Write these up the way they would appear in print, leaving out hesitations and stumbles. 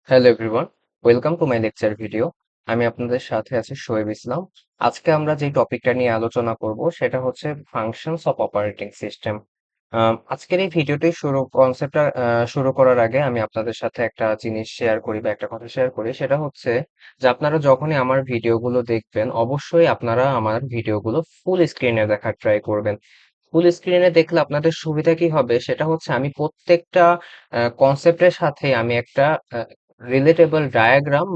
Hello everyone, welcome to my lecture video. আমি আপনাদের সাথে আছি শোয়েব ইসলাম। আজকে আমরা যে টপিকটা নিয়ে আলোচনা করব সেটা হচ্ছে ফাংশনস অফ অপারেটিং সিস্টেম। আজকের এই ভিডিওটি কনসেপ্টটা শুরু করার আগে আমি আপনাদের সাথে একটা জিনিস শেয়ার করি বা একটা কথা শেয়ার করি, সেটা হচ্ছে যে আপনারা যখনই আমার ভিডিওগুলো দেখবেন অবশ্যই আপনারা আমার ভিডিওগুলো ফুল স্ক্রিনে দেখার ট্রাই করবেন। ফুল স্ক্রিনে দেখলে আপনাদের সুবিধা কি হবে সেটা হচ্ছে আমি প্রত্যেকটা কনসেপ্টের সাথে আমি একটা রিলেটেবল ডায়াগ্রাম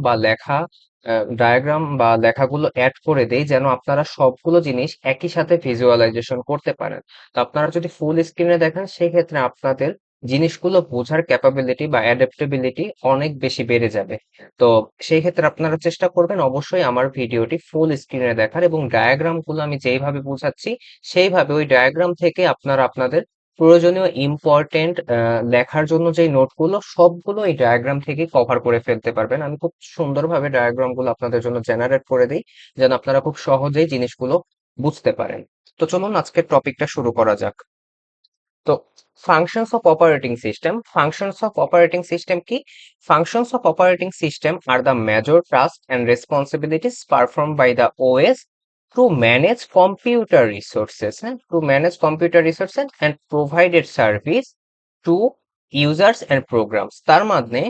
বা লেখাগুলো অ্যাড করে দেই, যেন আপনারা সবগুলো জিনিস একই সাথে ভিজুয়ালাইজেশন করতে পারেন। তো আপনারা যদি ফুল স্ক্রিনে দেখেন সেই ক্ষেত্রে আপনাদের জিনিসগুলো বোঝার ক্যাপাবিলিটি বা অ্যাডাপ্টেবিলিটি অনেক বেশি বেড়ে যাবে। তো সেই ক্ষেত্রে আপনারা চেষ্টা করবেন অবশ্যই আমার ভিডিওটি ফুল স্ক্রিনে দেখার, এবং ডায়াগ্রামগুলো আমি যেইভাবে বোঝাচ্ছি সেইভাবে ওই ডায়াগ্রাম থেকে আপনারা আপনাদের প্রয়োজনীয় ইম্পর্টেন্ট লেখার জন্য যে নোটগুলো সবগুলো এই ডায়াগ্রাম থেকে কভার করে ফেলতে পারবেন। আমি খুব সুন্দরভাবে ডায়াগ্রামগুলো আপনাদের জন্য জেনারেট করে দিই, যেন আপনারা খুব সহজেই জিনিসগুলো বুঝতে পারেন। তো চলুন আজকের টপিকটা শুরু করা যাক। তো ফাংশনস অফ অপারেটিং সিস্টেম কি? Functions of operating system are the major tasks and responsibilities performed by the OS to manage computer resources, and provided service to users and programs. তার মানে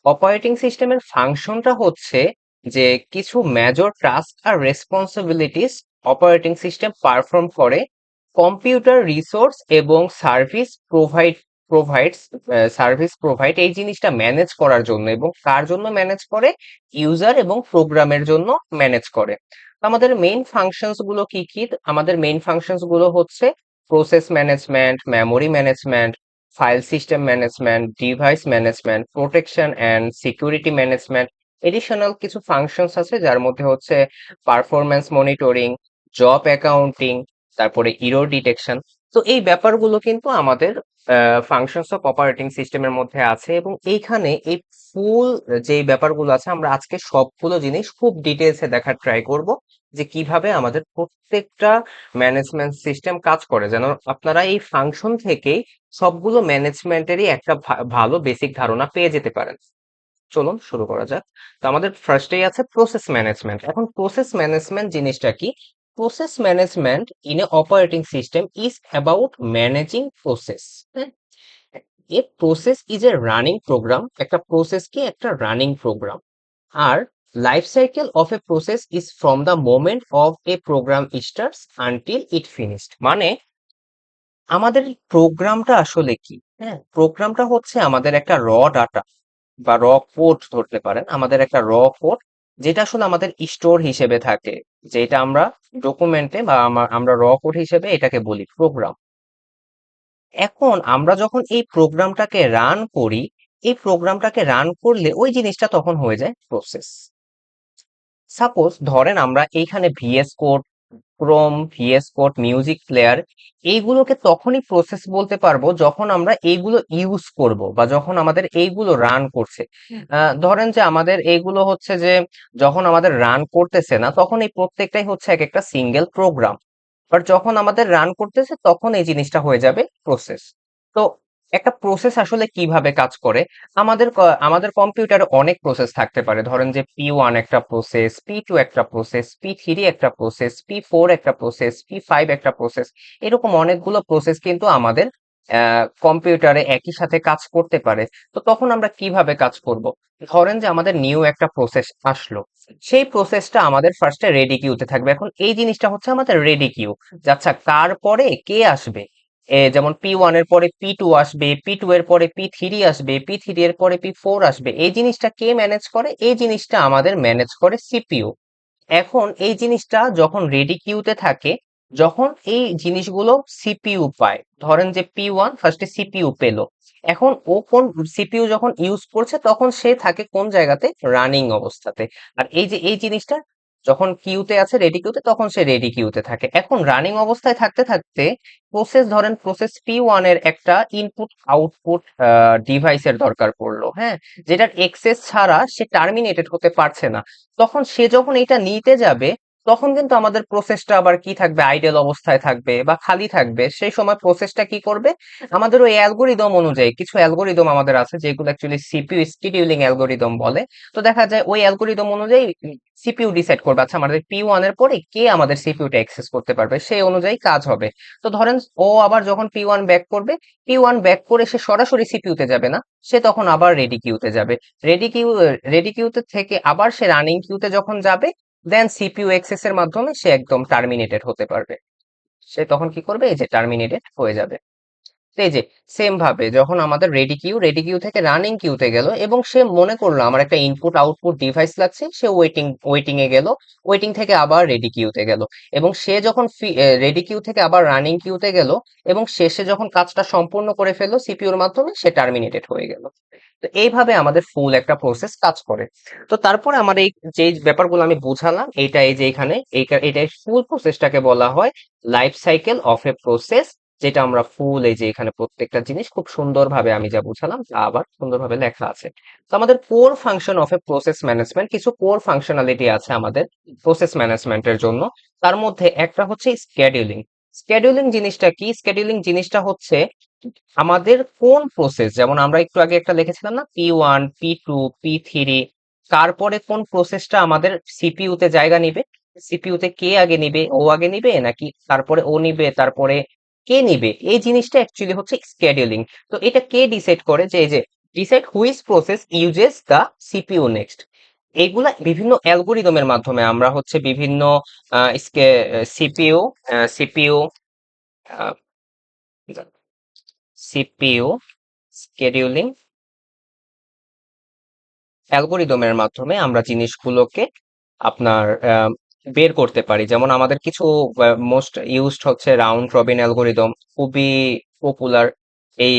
অপারেটিং সিস্টেমের ফাংশনটা হচ্ছে যে কিছু মেজর টাস্ক আর responsibilities operating system perform করে computer resource এবং provides service provide এই জিনিসটা ম্যানেজ করার জন্য, এবং কার জন্য ম্যানেজ করে? ইউজার এবং প্রোগ্রামের জন্য ম্যানেজ করে। আমাদের মেইন ফাংশনস গুলো কি কি? আমাদের মেইন ফাংশনস গুলো হচ্ছে process management, memory management, file system management, device management, protection and security management. Additional কিছু ফাংশনস আছে যার মধ্যে হচ্ছে পারফরম্যান্স মনিটরিং, জব অ্যাকাউন্টিং, তারপরে ইরর ডিটেকশন। তো এই ব্যাপারগুলো কিন্তু আমাদের ফাংশনস অফ অপারেটিং সিস্টেমের মধ্যে আছে, এবং এইখানে এই ফুল যে ব্যাপারগুলো আছে আমরা আজকে সবগুলো জিনিস খুব ডিটেলসে দেখার ট্রাই করব, যে কিভাবে আমাদের প্রত্যেকটা ম্যানেজমেন্ট সিস্টেম কাজ করে, যেন আপনারা এই ফাংশন থেকেই সবগুলো ম্যানেজমেন্টেরই একটা ভালো বেসিক ধারণা পেয়ে যেতে পারেন। চলুন শুরু করা যাক। তো আমাদের ফার্স্টেই আছে প্রসেস ম্যানেজমেন্ট। এখন প্রসেস ম্যানেজমেন্ট জিনিসটা কি? Process management in a operating system is about managing process. হ্যাঁ, a process is a running program. একটা প্রসেস কি? একটা রানিং প্রোগ্রাম। আর life cycle of a process is from the moment of a program starts until it finished. মানে আমাদের প্রোগ্রামটা আসলে কি? হ্যাঁ, প্রোগ্রামটা হচ্ছে আমাদের একটা ডাটা বা কোড ধরতে পারেন, আমাদের একটা কোড, যেটা আসলে আমাদের স্টোর হিসেবে থাকে, যেটা আমরা ডকুমেন্টে বা আমরা কোড হিসেবে এটাকে বলি প্রোগ্রাম। এখন আমরা যখন এই প্রোগ্রামটাকে রান করি, এই প্রোগ্রামটাকে রান করলে ওই জিনিসটা তখন হয়ে যায় প্রসেস। সাপোজ ধরেন আমরা এইখানে VS code, VS code, music player, এইগুলোকে তখনই প্রসেস বলতে পারবো যখন আমরা এইগুলো ইউজ করব বা যখন আমাদের এইগুলো রান করছে। ধরেন যে আমাদের এইগুলো হচ্ছে যে যখন আমাদের রান করতেছে না তখন এই প্রত্যেকটাই হচ্ছে এক একটা সিঙ্গেল প্রোগ্রাম, বাট যখন আমাদের রান করতেছে তখন এই জিনিসটা হয়ে যাবে প্রসেস। তো একটা প্রসেস আসলে কিভাবে কাজ করে? আমাদের কম্পিউটারে অনেক প্রসেস থাকতে পারে। ধরেন যে P1 একটা প্রসেস, P2 একটা প্রসেস, P3 একটা প্রসেস, P4 একটা প্রসেস, P5 একটা প্রসেস। এরকম অনেকগুলো প্রসেস কিন্তু আমাদের কম্পিউটারে একই সাথে কাজ করতে পারে। তো তখন আমরা কিভাবে কাজ করব? ধরেন যে আমাদের নিউ একটা প্রসেস আসলো, সেই প্রসেসটা আমাদের ফার্স্টে রেডি কিউতে থাকবে। এখন এই জিনিসটা হচ্ছে আমাদের রেডি কিউ। আচ্ছা, কার পরে কে আসবে? যেমন P1 এর পরে P2 আসবে, P2 এর পরে P3 আসবে, P3 এর পরে P4 আসবে। এই জিনিসটা কে ম্যানেজ করে? এই জিনিসটা আমাদের ম্যানেজ করে সিপিইউ। এখন এই জিনিসটা যখন রেডি কিউতে থাকে, যখন এই জিনিসগুলো সিপিইউ পায়, ধরেন যে P1 ফার্স্টে সিপিইউ পেলো, এখন ও কোন সিপিইউ যখন ইউজ করছে তখন সে থাকে কোন জায়গাতে? রানিং অবস্থাতে। আর এই যে এই জিনিসটা যখন কিউতে আছে, রেডি কিউতে, তখন সে রেডি কিউতে থাকে। এখন রানিং অবস্থায় থাকতে থাকতে প্রসেস P1 এর একটা ইনপুট আউটপুট ডিভাইসের দরকার পড়লো, হ্যাঁ, যেটার এক্সেস ছাড়া সে টার্মিনেটেড হতে পারছে না। তখন সে যখন এটা নিতে যাবে তখন কিন্তু আমাদের প্রসেসটা আবার কি থাকবে, আইডেল অবস্থায় থাকবে বা খালি থাকবে। সেই সময় প্রসেসটা কি করবে, আমাদের ওই অ্যালগোরিদম অনুযায়ী, কিছু অ্যালগোরিদম আমাদের আছে যেগুলো অ্যাকচুয়ালি সিপিইউ স্কেডিউলিং অ্যালগোরিদম বলে। তো দেখা যায় ওই অ্যালগোরিদম অনুযায়ী সিপিইউ ডিসাইড করবে, আচ্ছা আমাদের P1 এর পরে কে আমাদের সিপিইউটা অ্যাক্সেস করতে পারবে, সেই অনুযায়ী কাজ হবে। তো ধরেন ও আবার যখন P1 ব্যাক করবে, P1 ব্যাক করে সে সরাসরি সিপিইউতে যাবে না, সে তখন আবার রেডি কিউতে যাবে। রেডি কিউতে থেকে আবার সে রানিং কিউতে যখন যাবে, দেন সিপিইউ অ্যাক্সেস এর মাধ্যমে সে একদম টার্মিনেটেড হতে পারবে। সে তখন কি করবে, এই যে টার্মিনেটেড হয়ে যাবে। তো এই যে সেম ভাবে যখন আমাদের রেডি কিউ থেকে রানিং কিউতে গেল এবং সে মনে করলো আমার একটা ইনপুট আউটপুট ডিভাইস লাগছে, সে ওয়েটিং এ গেল, ওয়েটিং থেকে আবার রেডি কিউতে গেল, এবং সে যখন রেডি কিউ থেকে আবার রানিং কিউতে গেল এবং শেষে যখন কাজটা সম্পূর্ণ করে ফেললো সিপিইউর মাধ্যমে, সে টার্মিনেটেড হয়ে গেল। তো এইভাবে আমাদের ফুল একটা প্রসেস কাজ করে। তো তারপরে আমার এই যে ব্যাপারগুলো আমি বুঝালাম, এইটা এই যে এখানে এটা ফুল প্রসেসটাকে বলা হয় life cycle of a process, যেটা আমরা ফুল এই যে এখানে প্রত্যেকটা জিনিস খুব সুন্দরভাবে আমি যা বুঝালাম তা আবার সুন্দরভাবে লেখা আছে। তো আমাদের core function of a process management, কিছু কোর ফাংশনালিটি আছে আমাদের প্রসেস ম্যানেজমেন্টের জন্য। তার মধ্যে একটা হচ্ছে স্কেডিউলিং। স্কেডিউলিং জিনিসটা কি, স্কেডিউলিং জিনিসটা হচ্ছে আমাদের কোন প্রসেস, যেমন আমরা একটু আগে একটা লিখেছিলাম না, P1 P2 P3, তারপরে কোন প্রসেসটা আমাদের সিপিইউ তে জায়গা নিবে, সিপিইউ তে কে আগে নিবে, ও আগে নিবে নাকি তারপরে ও নিবে তারপরে কে নিবে, এই জিনিসটা অ্যাকচুয়ালি হচ্ছে স্কেডিউলিং। তো এটা কে ডিসাইড করে, যে এই যে decide which process uses the CPU next. এইগুলা বিভিন্ন অ্যালগোরিদমের মাধ্যমে আমরা হচ্ছে বিভিন্ন সিপিইউ সিপিইউ সিপিইউ স্কেডিউলিং অ্যালগোরিদমের মাধ্যমে আমরা জিনিসগুলোকে আপনার বের করতে পারি। যেমন আমাদের কিছু মোস্ট ইউজড হচ্ছে রাউন্ড রবিন অ্যালগোরিদম, খুবই পপুলার এই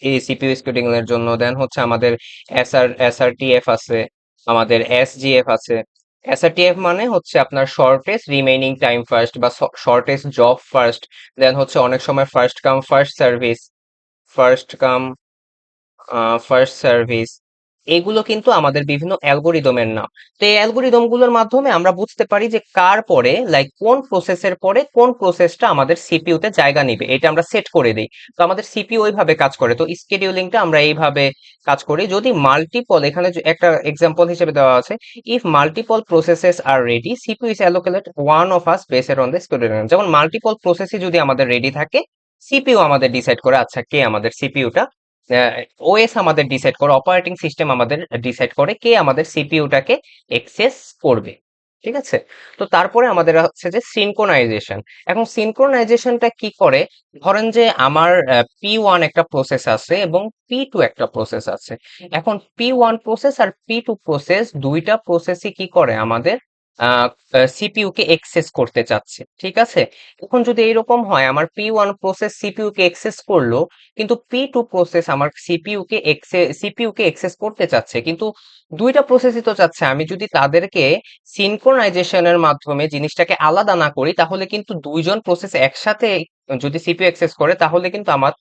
এই সিপিইউ স্কেডিউলিং এর জন্য। দেন হচ্ছে আমাদের এসআরটিএফ আছে, আমাদের এসজিএফ আছে। এসআরটিএফ মানে হচ্ছে আপনার শর্টেস্ট রিমেইনিং টাইম ফার্স্ট বা শর্টেস্ট জব ফার্স্ট। দেন হচ্ছে অনেক সময় first come first service, first come first service. এগুলো কিন্তু আমাদের বিভিন্ন অ্যালগোরিদমের নাম। তো এই অ্যালগোরিদম গুলোর মাধ্যমে আমরা বুঝতে পারি যে কার পরে, লাইক কোন প্রসেসের পরে কোন প্রসেসটা আমাদের সিপিইউ তে জায়গা নিবে, এটা আমরা সেট করে দিই। তো আমাদের সিপিইউ ওইভাবে কাজ করে। তো স্কেডিউলিংটা আমরা এইভাবে কাজ করি। যদি মাল্টিপল, এখানে একটা এক্সাম্পল হিসেবে দেওয়া আছে, if multiple processes are ready, CPU is allocated one of us based on the scheduling. যেমন মাল্টিপল প্রসেসই যদি আমাদের রেডি থাকে, সিপিইউ আমাদের ডিসাইড করে আচ্ছা কে আমাদের সিপিইউটা, ওএস আমাদের ডিসাইড করে, অপারেটিং সিস্টেম আমাদের ডিসাইড করে কে আমাদের সিপিইউটাকে এক্সেস করবে। ঠিক আছে। তো তারপরে আমাদের হচ্ছে যে সিনক্রোনাইজেশন। এখন সিনক্রোনাইজেশনটা কি করে, ধরেন যে আমার P1 একটা প্রসেস আছে এবং P2 একটা প্রসেস আছে। এখন P1 প্রসেস আর P2 প্রসেস, দুইটা প্রসেসই কি করে আমাদের সিপিইউ কে এক্সেস করতে চাচ্ছে। ঠিক আছে। এখন যদি এরকম হয়, আমার P1 প্রসেস সিপিইউ কে এক্সেস করলো, কিন্তু P2 প্রসেস আমার সিপিইউ কে এক্সেস করতে চাচ্ছে, কিন্তু দুইটা প্রসেসই তো চাচ্ছে, আমি যদি তাদেরকে সিনক্রোনাইজেশনের মাধ্যমে জিনিসটাকে আলাদা না করি, তাহলে কিন্তু দুইজন প্রসেস একসাথে যদি সিপিইউ অ্যাক্সেস করে, তাহলে কিন্তু আমার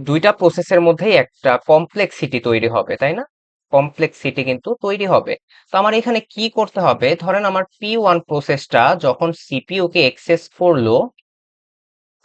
দুইটা প্রসেসের মধ্যেই একটা কমপ্লেক্সিটি তৈরি হবে, তাই না? কমপ্লেক্সিটি কিন্তু তৈরি হবে। তো আমার এখানে কি করতে হবে, ধরেন আমার P1 প্রসেসটা যখন সিপিইউ কে এক্সেস করলো,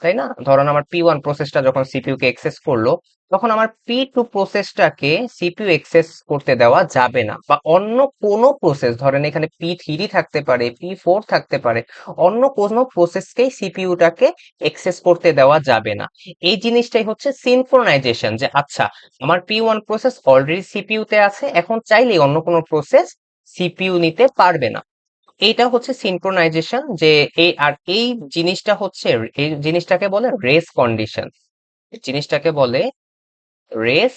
তাই না, ধরেন আমার P1 প্রসেসটা যখন সিপিইউ কে এক্সেস করলো, তখন আমার P2 প্রসেসটাকে সিপিইউ এক্সেস করতে দেওয়া যাবে না, বা অন্য কোনো প্রসেস, ধরেন এখানে P3 থাকতে পারে, P4 থাকতে পারে, অন্য কোনো প্রসেসকেই সিপিইউটাকে এক্সেস করতে দেওয়া যাবে না। এই জিনিসটাই হচ্ছে সিনক্রোনাইজেশন, যে আচ্ছা আমার P1 প্রসেস অলরেডি সিপিইউ তে আছে, এখন চাইলেই অন্য কোনো প্রসেস সিপিইউ নিতে পারবে না। এইটা হচ্ছে সিনক্রোনাইজেশন। যে এই জিনিসটা হচ্ছে, এই জিনিসটাকে বলে রেস কন্ডিশন, জিনিসটাকে বলে রেস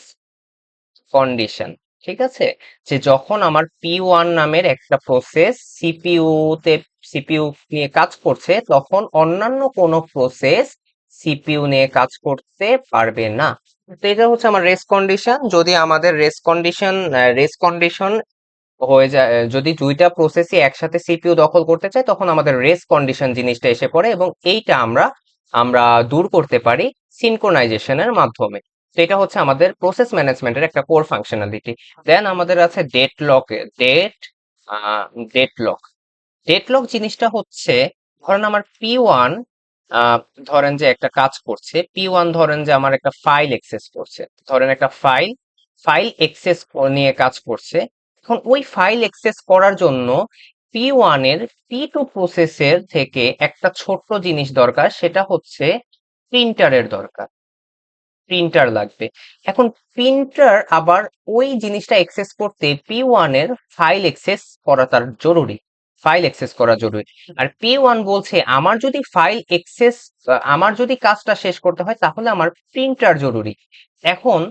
কন্ডিশন। ঠিক আছে। যে যখন আমার P1 নামের একটা প্রসেস সিপিইউ নিয়ে কাজ করছে, তখন অন্যান্য কোনো প্রসেস সিপিইউ নিয়ে কাজ করতে পারবে না। তো এটা হচ্ছে আমার রেস কন্ডিশন। যদি আমাদের রেস কন্ডিশন হয়ে যায়, যদি দুইটা প্রসেসই একসাথে সিপিইউ দখল করতে চায়, তখন আমাদের রেস কন্ডিশন জিনিসটা এসে পড়ে, এবং এইটা আমরা আমরা দূর করতে পারি সিনক্রোনাইজেশনের মাধ্যমে। তো এটা হচ্ছে আমাদের প্রসেস ম্যানেজমেন্টের একটা কোর ফাংশনালিটি। দেন আমাদের আছে dead lock. Dead dead lock deadlock জিনিসটা হচ্ছে, ধরেন আমার P1, ধরেন যে একটা কাজ করছে, P1 ধরেন যে আমার একটা ফাইল এক্সেস করছে, ধরেন একটা ফাইল ফাইল এক্সেস নিয়ে কাজ করছে। এখন ওই ফাইল এক্সেস করার জন্য P1 এর P2 প্রসেসের থেকে একটা ছোট্ট জিনিস দরকার, সেটা হচ্ছে প্রিন্টারের দরকার, প্রিন্টার লাগবে। এখন প্রিন্টার আবার ওই জিনিসটা অ্যাক্সেস করতে P1 এর ফাইল অ্যাক্সেস করা তার জরুরি, ফাইল অ্যাক্সেস করা জরুরি। আর P1 বলছে আমার যদি ফাইল অ্যাক্সেস, আমার যদি কাজটা শেষ করতে হয় তাহলে আমার প্রিন্টার জরুরি। এখন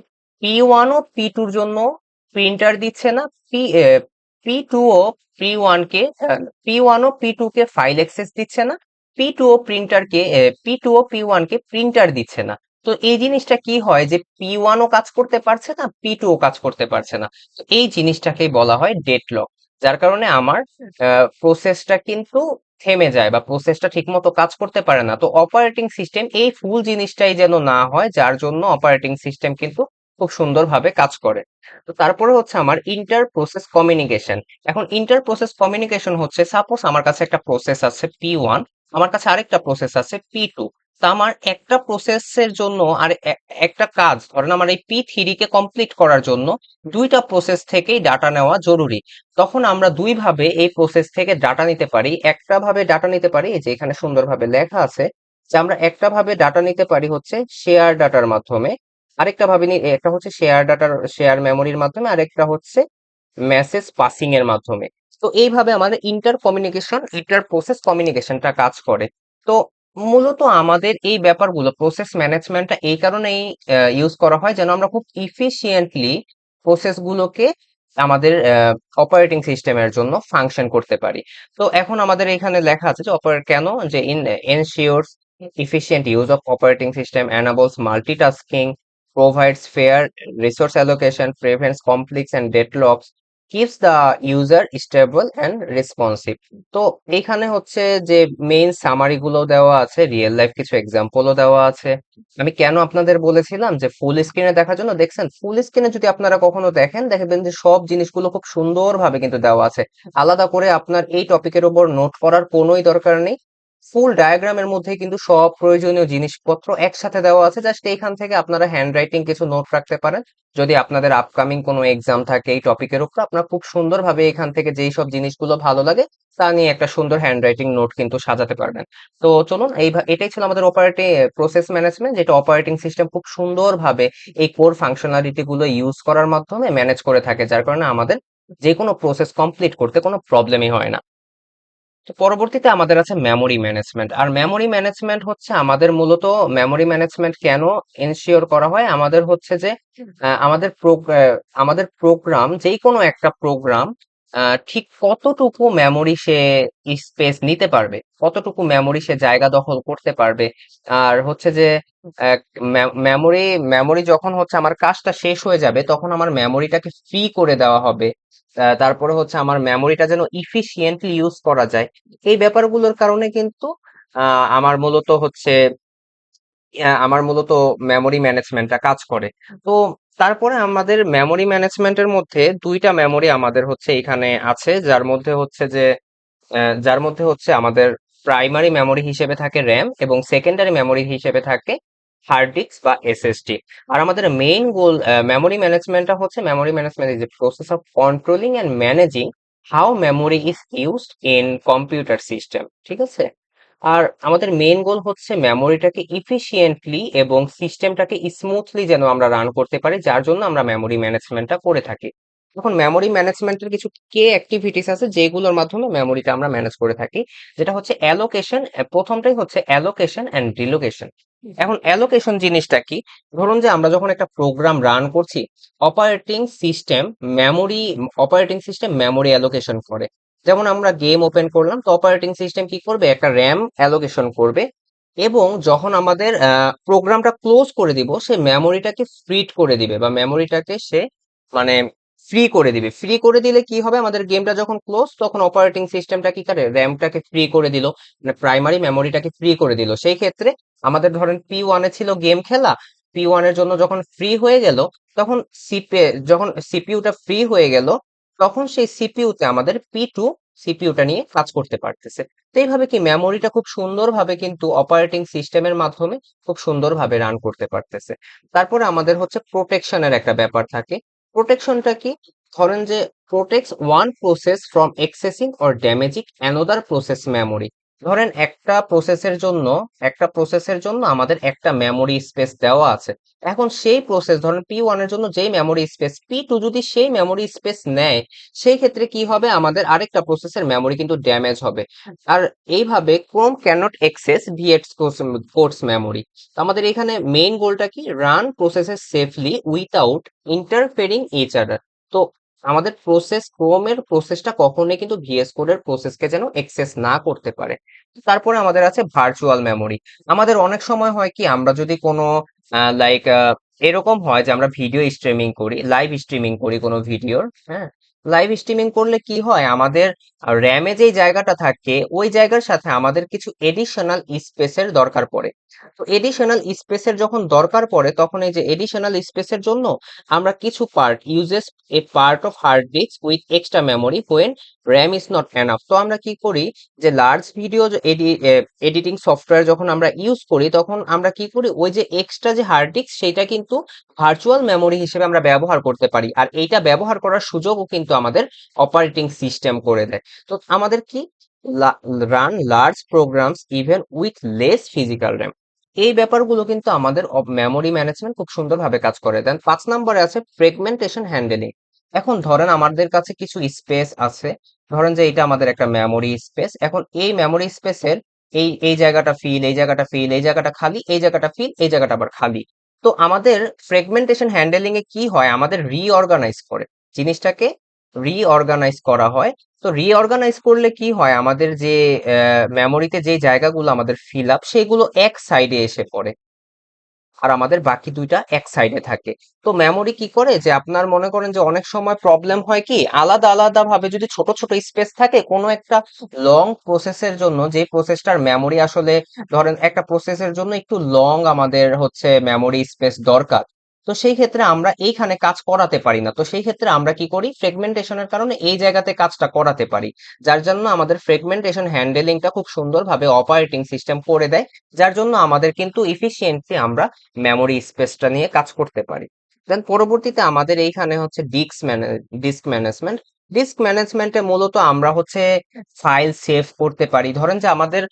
P1 ও P2 র জন্য প্রিন্টার দিচ্ছে না, P2 ও P1 কে, P1 ও P2 কে ফাইল অ্যাক্সেস দিচ্ছে না, P2 ও P2 ও P1 কে প্রিন্টার দিচ্ছে না। তো এই জিনিসটা কি হয় যে P1 ও কাজ করতে পারছে না, P2 ও কাজ করতে পারছে না। তো এই জিনিসটাকেই বলা হয় ডেডলক, যার কারণে আমার প্রসেসটা কিন্তু থেমে যায় বা প্রসেসটা ঠিকমতো কাজ করতে পারে না। তো অপারেটিং সিস্টেম এই ফুল জিনিসটাই যেন না হয়, যার জন্য অপারেটিং সিস্টেম কিন্তু খুব সুন্দরভাবে কাজ করে। তো তারপরে হচ্ছে আমার ইন্টার প্রসেস কমিউনিকেশন। এখন ইন্টার প্রসেস কমিউনিকেশন হচ্ছে, সাপোজ আমার কাছে একটা প্রসেস আছে P1, আমার কাছে আরেকটা প্রসেস আছে P2। তা আমার একটা প্রসেসের জন্য আর একটা কাজ, ধরেন আমার এই P3 কে কমপ্লিট করার জন্য দুইটা প্রসেস থেকেই ডাটা নেওয়া জরুরি। তখন আমরা দুই ভাবে এই প্রসেস থেকে ডাটা নিতে পারি। একটা ভাবে ডাটা নিতে পারি, এই যে এখানে সুন্দরভাবে লেখা আছে যে আমরা একটা ভাবে ডাটা নিতে পারি হচ্ছে শেয়ার ডাটার মাধ্যমে, আরেকটা ভাবে একটা হচ্ছে শেয়ার ডাটার, শেয়ার মেমোরির মাধ্যমে, আরেকটা হচ্ছে মেসেজ পাসিং এর মাধ্যমে। তো এইভাবে আমাদের ইন্টার কমিউনিকেশন, ইন্টার প্রসেস কমিউনিকেশনটা কাজ করে। তো মূলত আমাদের এই ব্যাপারগুলো, প্রসেস ম্যানেজমেন্টটা এই কারণেই ইউজ করা হয় যেন আমরা খুব ইফিশিয়েন্টলি প্রসেসগুলোকে আমাদের অপারেটিং সিস্টেমের জন্য ফাংশন করতে পারি। তো এখন আমাদের এখানে লেখা আছে যে অপারেট কেন, যে ensures efficient use of operating system, enables multitasking, provides fair resource allocation, prevents conflicts and deadlocks, keeps the user stable and responsive. তো এইখানে হচ্ছে যে মেইন সামারি গুলো দেওয়া আছে, রিয়েল লাইফ কিছু এক্সাম্পলও দেওয়া আছে। আমি কেন আপনাদের বলেছিলাম যে ফুল স্ক্রিনে দেখার জন্য, দেখছেন ফুল স্ক্রিনে যদি আপনারা কখনো দেখেন, দেখবেন যে সব জিনিসগুলো খুব সুন্দরভাবে কিন্তু দেওয়া আছে। আলাদা করে আপনার এই টপিকের উপর নোট করার কোনোই দরকার নেই। ফুল ডায়াগ্রামের মধ্যে কিন্তু সব প্রয়োজনীয় জিনিসপত্র একসাথে দেওয়া আছে, জাস্ট এইখান থেকে আপনারা হ্যান্ড রাইটিং কিছু নোট রাখতে পারেন। যদি আপনাদের আপকামিং কোনো এক্সাম থাকে এই টপিকের উপর, আপনারা খুব সুন্দরভাবে এখান থেকে যেই সব জিনিসগুলো ভালো লাগে তা নিয়ে একটা সুন্দর হ্যান্ড রাইটিং নোট কিন্তু সাজাতে পারবেন। তো চলুন, এটাই ছিল আমাদের অপারেটিং প্রসেস ম্যানেজমেন্ট, যেটা অপারেটিং সিস্টেম খুব সুন্দরভাবে এই কোর ফাংশনালিটি গুলো ইউজ করার মাধ্যমে ম্যানেজ করে থাকে, যার কারণে আমাদের যে কোনো প্রসেস কমপ্লিট করতে কোনো প্রবলেমই হয় না। তো পরবর্তীতে আমাদের আছে মেমোরি ম্যানেজমেন্ট। আর মেমোরি ম্যানেজমেন্ট হচ্ছে আমাদের মূলত, মেমোরি ম্যানেজমেন্ট কেন এনশিওর করা হয়, আমাদের হচ্ছে যে আমাদের প্রোগ্রাম, যেই কোনো একটা প্রোগ্রাম ঠিক কতটুকু মেমোরি সে স্পেস নিতে পারবে, কতটুকু মেমোরি সে জায়গা দখল করতে পারবে। আর হচ্ছে যে মেমোরি মেমোরি যখন হচ্ছে আমার কাজটা শেষ হয়ে যাবে তখন আমার মেমোরিটাকে ফ্রি করে দেওয়া হবে। তারপরে হচ্ছে আমার মেমোরিটা যেন ইফিশিয়েন্টলি ইউজ করা যায়। এই ব্যাপারগুলোর কারণে কিন্তু আমার মূলত মেমোরি ম্যানেজমেন্টটা কাজ করে। তো তারপরে আমাদের মেমোরি ম্যানেজমেন্টের মধ্যে দুইটা মেমোরি আমাদের হচ্ছে এখানে আছে, যার মধ্যে হচ্ছে আমাদের প্রাইমারি মেমোরি হিসেবে থাকে র্যাম এবং সেকেন্ডারি মেমোরি হিসেবে থাকে হার্ড ডিস্ক বা এসএসডি। আর আমাদের মেইন গোল মেমোরি ম্যানেজমেন্টটা হচ্ছে, memory management is a process of controlling and managing how memory is used in computer system, ঠিক আছে। আর আমাদের মেইন গোল হচ্ছে মেমোরিটাকে ইফিশিয়েন্টলি এবং সিস্টেমটাকে স্মুথলি যেন আমরা রান করতে পারি, যার জন্য আমরা মেমোরি ম্যানেজমেন্টটা করে থাকি। এখন মেমোরি ম্যানেজমেন্টের কিছু কে অ্যাক্টিভিটিস আছে যেগুলোর মাধ্যমে মেমোরিটা আমরা ম্যানেজ করে থাকি, যেটা হচ্ছে অ্যালোকেশন। প্রথমটাই হচ্ছে অ্যালোকেশন এন্ড ডিলোকেশন। এখন অ্যালোকেশন জিনিসটা কি, ধরুন যে আমরা যখন একটা প্রোগ্রাম রান করছি, operating system operating system memory allocation করে। যেমন আমরা গেম ওপেন করলাম, তো অপারেটিং সিস্টেম কি করবে, একটা র্যাম অ্যালোকেশন করবে, এবং যখন আমাদের প্রোগ্রামটা ক্লোজ করে দিব সে মেমোরিটাকে ফ্রিড করে দিবে, বা মেমোরিটাকে সে মানে ফ্রি করে দিবে। ফ্রি করে দিলে কি হবে, আমাদের গেমটা যখন ক্লোজ তখন অপারেটিং সিস্টেমটা কি করে, র্যামটাকে ফ্রি করে দিল, মানে প্রাইমারি মেমোরিটাকে ফ্রি করে দিল। সেই ক্ষেত্রে আমাদের ধরেন P1 এ ছিল গেম খেলা, P1 এর জন্য যখন ফ্রি হয়ে গেল, তখন যখন সিপিইউটা ফ্রি হয়ে গেল, তখন সেই সিপিইউতে আমাদের P2 সিপিইউটা নিয়ে কাজ করতে পারতেছে। তো এইভাবে কি মেমোরিটা খুব সুন্দরভাবে কিন্তু অপারেটিং সিস্টেমের মাধ্যমে খুব সুন্দরভাবে রান করতে পারতেছে। তারপরে আমাদের হচ্ছে প্রোটেকশনের একটা ব্যাপার থাকে। প্রোটেকশনটা কি? ধরেন যে protects one process from accessing or damaging another process memory. ধরেন একটা প্রসেসের জন্য আমাদের একটা মেমোরি স্পেস দেওয়া আছে। এখন সেই প্রসেস ধরেন P1 এর জন্য যেই মেমোরি স্পেস, P2 যদি সেই মেমোরি স্পেস নেয়, সেই ক্ষেত্রে কি হবে? আমাদের আরেকটা প্রসেসের মেমোরি কিন্তু ড্যামেজ হবে। আর এইভাবে Chrome cannot access V X codes memory. আমাদের এখানে মেইন গোলটা কি? Run processes safely without interfering each other. তো আমাদের ক্রোমের প্রসেসটা কখনোই কিন্তু ভিএস কোডের প্রসেসকে যেন এক্সেস না করতে পারে। তারপরে আমাদের আছে ভার্চুয়াল মেমোরি। আমাদের অনেক সময় হয় কি, আমরা যদি কোনো লাইক এরকম হয় যে আমরা ভিডিও স্ট্রিমিং করি, লাইভ স্ট্রিমিং করি কোনো ভিডিওর, হ্যাঁ। লাইভ স্ট্রিমিং করলে কি হয়, আমাদের র্যামে যেই জায়গাটা থাকে ওই জায়গার সাথে আমাদের কিছু এডিশনাল স্পেসের দরকার পড়ে। তো এডিশনাল স্পেসের যখন দরকার পড়ে, তখন এই যে এডিশনাল স্পেসের জন্য আমরা কিছু part uses A part of hard disk with extra memory when RAM is not enough. তো আমরা কি করি, যে লার্জ ভিডিও এডিটিং সফটওয়্যার যখন আমরা ইউজ করি, তখন আমরা কি করি, ওই যে এক্সট্রা যে হার্ড ডিস্ক সেটা কিন্তু ভার্চুয়াল মেমোরি হিসেবে আমরা ব্যবহার করতে পারি। আর এইটা ব্যবহার করার সুযোগও কিন্তু আমাদের অপারেটিং সিস্টেম করে দেয়। তো আমাদের কি, run large programs even with less physical RAM. এই ব্যাপারগুলো কিন্তু আমাদের মেমোরি ম্যানেজমেন্ট খুব সুন্দরভাবে কাজ করে দেন। 5 নম্বরে আছে ফ্রেগমেন্টেশন হ্যান্ডেলিং। এখন ধরেন আমাদের কাছে কিছু স্পেস আছে, ধরেন যে এটা আমাদের একটা মেমোরি স্পেস। এখন এই মেমোরি স্পেসের এই এই জায়গাটা ফিল, এই জায়গাটা ফিল, এই জায়গাটা খালি, এই জায়গাটা ফিল, এই জায়গাটা আবার খালি। তো আমাদের ফ্রেগমেন্টেশন হ্যান্ডেলিং এ কি হয়, আমাদের রিঅর্গানাইজ করে জিনিসটাকে রিঅর্গানাইজ করা হয়। তো রিঅর্গানাইজ করলে কি হয়, আমাদের যে মেমোরিতে যে জায়গাগুলো আমাদের ফিল আপ, সেগুলো এক সাইডে এসে পড়ে, আর আমাদের বাকি দুইটা এক সাইডে থাকে। তো মেমোরি কি করে, যে আপনার মনে করেন যে অনেক সময় প্রবলেম হয় কি, আলাদা আলাদা ভাবে যদি ছোট ছোট স্পেস থাকে কোনো একটা লং প্রসেসের জন্য, যে প্রসেসটার মেমোরি আসলে, ধরেন একটা প্রসেসের জন্য একটু লং আমাদের হচ্ছে মেমোরি স্পেস দরকার। তো সেই ক্ষেত্রে আমরা এইখানে কাজ করাতে পারি না, তো সেই ক্ষেত্রে আমরা কি করি, ফ্রেগমেন্টেশনের কারণে এই জায়গাতে কাজটা করাতে পারি। যার জন্য আমাদের ফ্রেগমেন্টেশন হ্যান্ডেলিংটা খুব সুন্দরভাবে অপারেটিং সিস্টেম করে দেয়। যার জন্য আমাদের কিন্তু ইফিসিয়েন্টলি আমরা মেমোরি স্পেসটা নিয়ে কাজ করতে পারি। দেন পরবর্তীতে আমাদের এইখানে হচ্ছে ডিস্ক ম্যানেজমেন্ট। ডিস্ক ম্যানেজমেন্টে মূলত আমরা হচ্ছে ফাইল সেভ করতে পারি। ধরেন যে আমাদের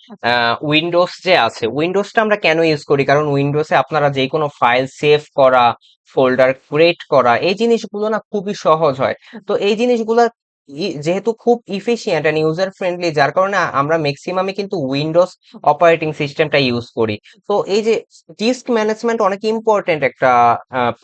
উইন্ডোজ যে আছে, উইন্ডোজটা আমরা কেন ইউজ করি, কারণ উইন্ডোজে আপনারা যে কোনো ফাইল সেভ করা, ফোল্ডার ক্রিয়েট করা, এই জিনিসগুলো না খুবই সহজ হয়। তো এই জিনিসগুলো যেহেতু খুব ইফিশিয়েন্ট এন্ড ইউজার ফ্রেন্ডলি, যার কারণে আমরা ম্যাক্সিমামে কিন্তু উইন্ডোজ অপারেটিং সিস্টেমটা ইউজ করি। তো এই যে ডিস্ক ম্যানেজমেন্ট অনেক ইম্পর্টেন্ট একটা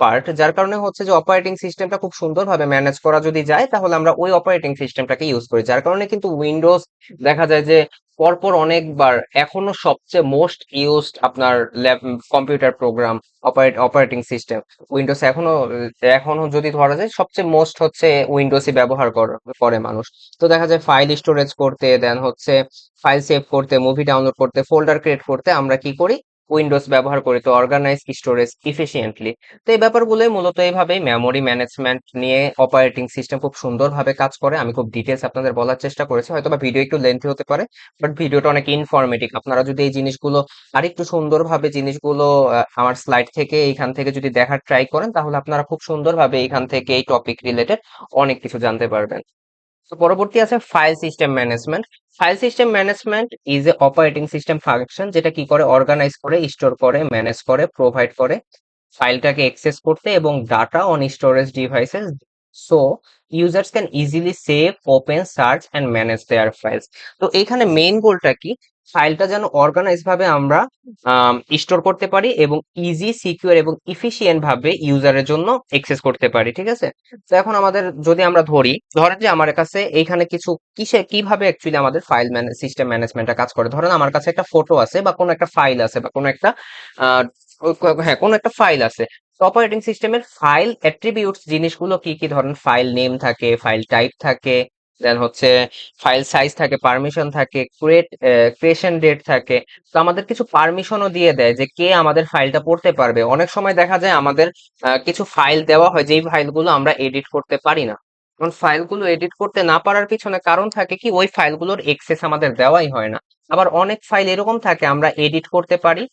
পার্ট, যার কারণে হচ্ছে যে অপারেটিং সিস্টেমটা খুব সুন্দরভাবে ম্যানেজ করা যদি যায়, তাহলে আমরা ওই অপারেটিং সিস্টেমটাকে ইউজ করি। যার কারণে কিন্তু উইন্ডোজ দেখা যায় যে পরপর অনেকবার, এখনো সবচেয়ে মোস্ট ইউজড আপনার computer program, operating system Windows এখনো, এখনো যদি ধরা যায় সবচেয়ে মোস্ট হচ্ছে উইন্ডোজই ব্যবহার করে মানুষ। তো দেখা যায় ফাইল স্টোরেজ করতে, দেন হচ্ছে ফাইল সেভ করতে, মুভি ডাউনলোড করতে, ফোল্ডার ক্রিয়েট করতে আমরা কি করি, উইন্ডোজ ব্যবহার করি, তো অর্গানাইজ স্টোরেজ ইফিশিয়েন্টলি। তো এই ব্যাপারগুলোই মূলত এইভাবেই মেমোরি ম্যানেজমেন্ট নিয়ে অপারেটিং সিস্টেম খুব সুন্দরভাবে কাজ করে। আমি খুব ডিটেলস আপনাদের বলার চেষ্টা করেছি, হয়তোবা ভিডিও একটু লেন্থি হতে পারে, বাট ভিডিওটা অনেক ইনফরমেটিভ। আপনারা যদি এই জিনিসগুলো আরেকটু সুন্দরভাবে জিনিসগুলো আমার স্লাইড থেকে এইখান থেকে যদি দেখার ট্রাই করেন, তাহলে আপনারা খুব সুন্দরভাবে এইখান থেকে এই টপিক রিলেটেড অনেক কিছু জানতে পারবেন। তো পরবর্তী আছে file system management. File system management is A operating system function, যেটা কি করে, অর্গানাইজ করে, স্টোর করে, ম্যানেজ করে, প্রোভাইড করে ফাইলটাকে অ্যাক্সেস করতে এবং data on storage devices, so users can easily save, open, search and manage their files. তো এইখানে মেইন গোলটা কি, ফাইলটা যেন অর্গানাইজ ভাবে আমরা স্টোর করতে পারি এবং ইজি, সিকিউর এবং ইফিশিয়েন্ট ভাবে ইউজারের জন্য অ্যাক্সেস করতে পারি, ঠিক আছে। তো এখন আমাদের যদি আমরা ধরেন যে আমার কাছে এইখানে কিছু কিভাবে অ্যাকচুয়ালি আমাদের ফাইল সিস্টেম ম্যানেজমেন্টটা কাজ করে। ধরেন আমার কাছে একটা ফটো আছে, বা কোনো একটা ফাইল আছে, বা কোনো একটা আহ, হ্যাঁ কোনো একটা ফাইল আছে। তো অপারেটিং সিস্টেমের ফাইল অ্যাট্রিবিউটস জিনিসগুলো কি কি, ধরেন ফাইল নেম থাকে, ফাইল টাইপ থাকে, দেন হচ্ছে ফাইল সাইজ থাকে, পারমিশন থাকে, ক্রিয়েশন ডেট থাকে। তো আমাদের কিছু পারমিশনও দিয়ে দেয় যে কে আমাদের ফাইলটা পড়তে পারবে। অনেক সময় দেখা যায় আমাদের কিছু ফাইল দেওয়া হয় যেই ফাইলগুলো আমরা এডিট করতে পারি না। কারণ ফাইলগুলো এডিট করতে না পারার পিছনে কারণ থাকে কি, ওই ফাইলগুলোর এক্সেস আমাদের দেওয়াই হয় না। আবার অনেক ফাইল এরকম থাকে আমরা এডিট করতে পারি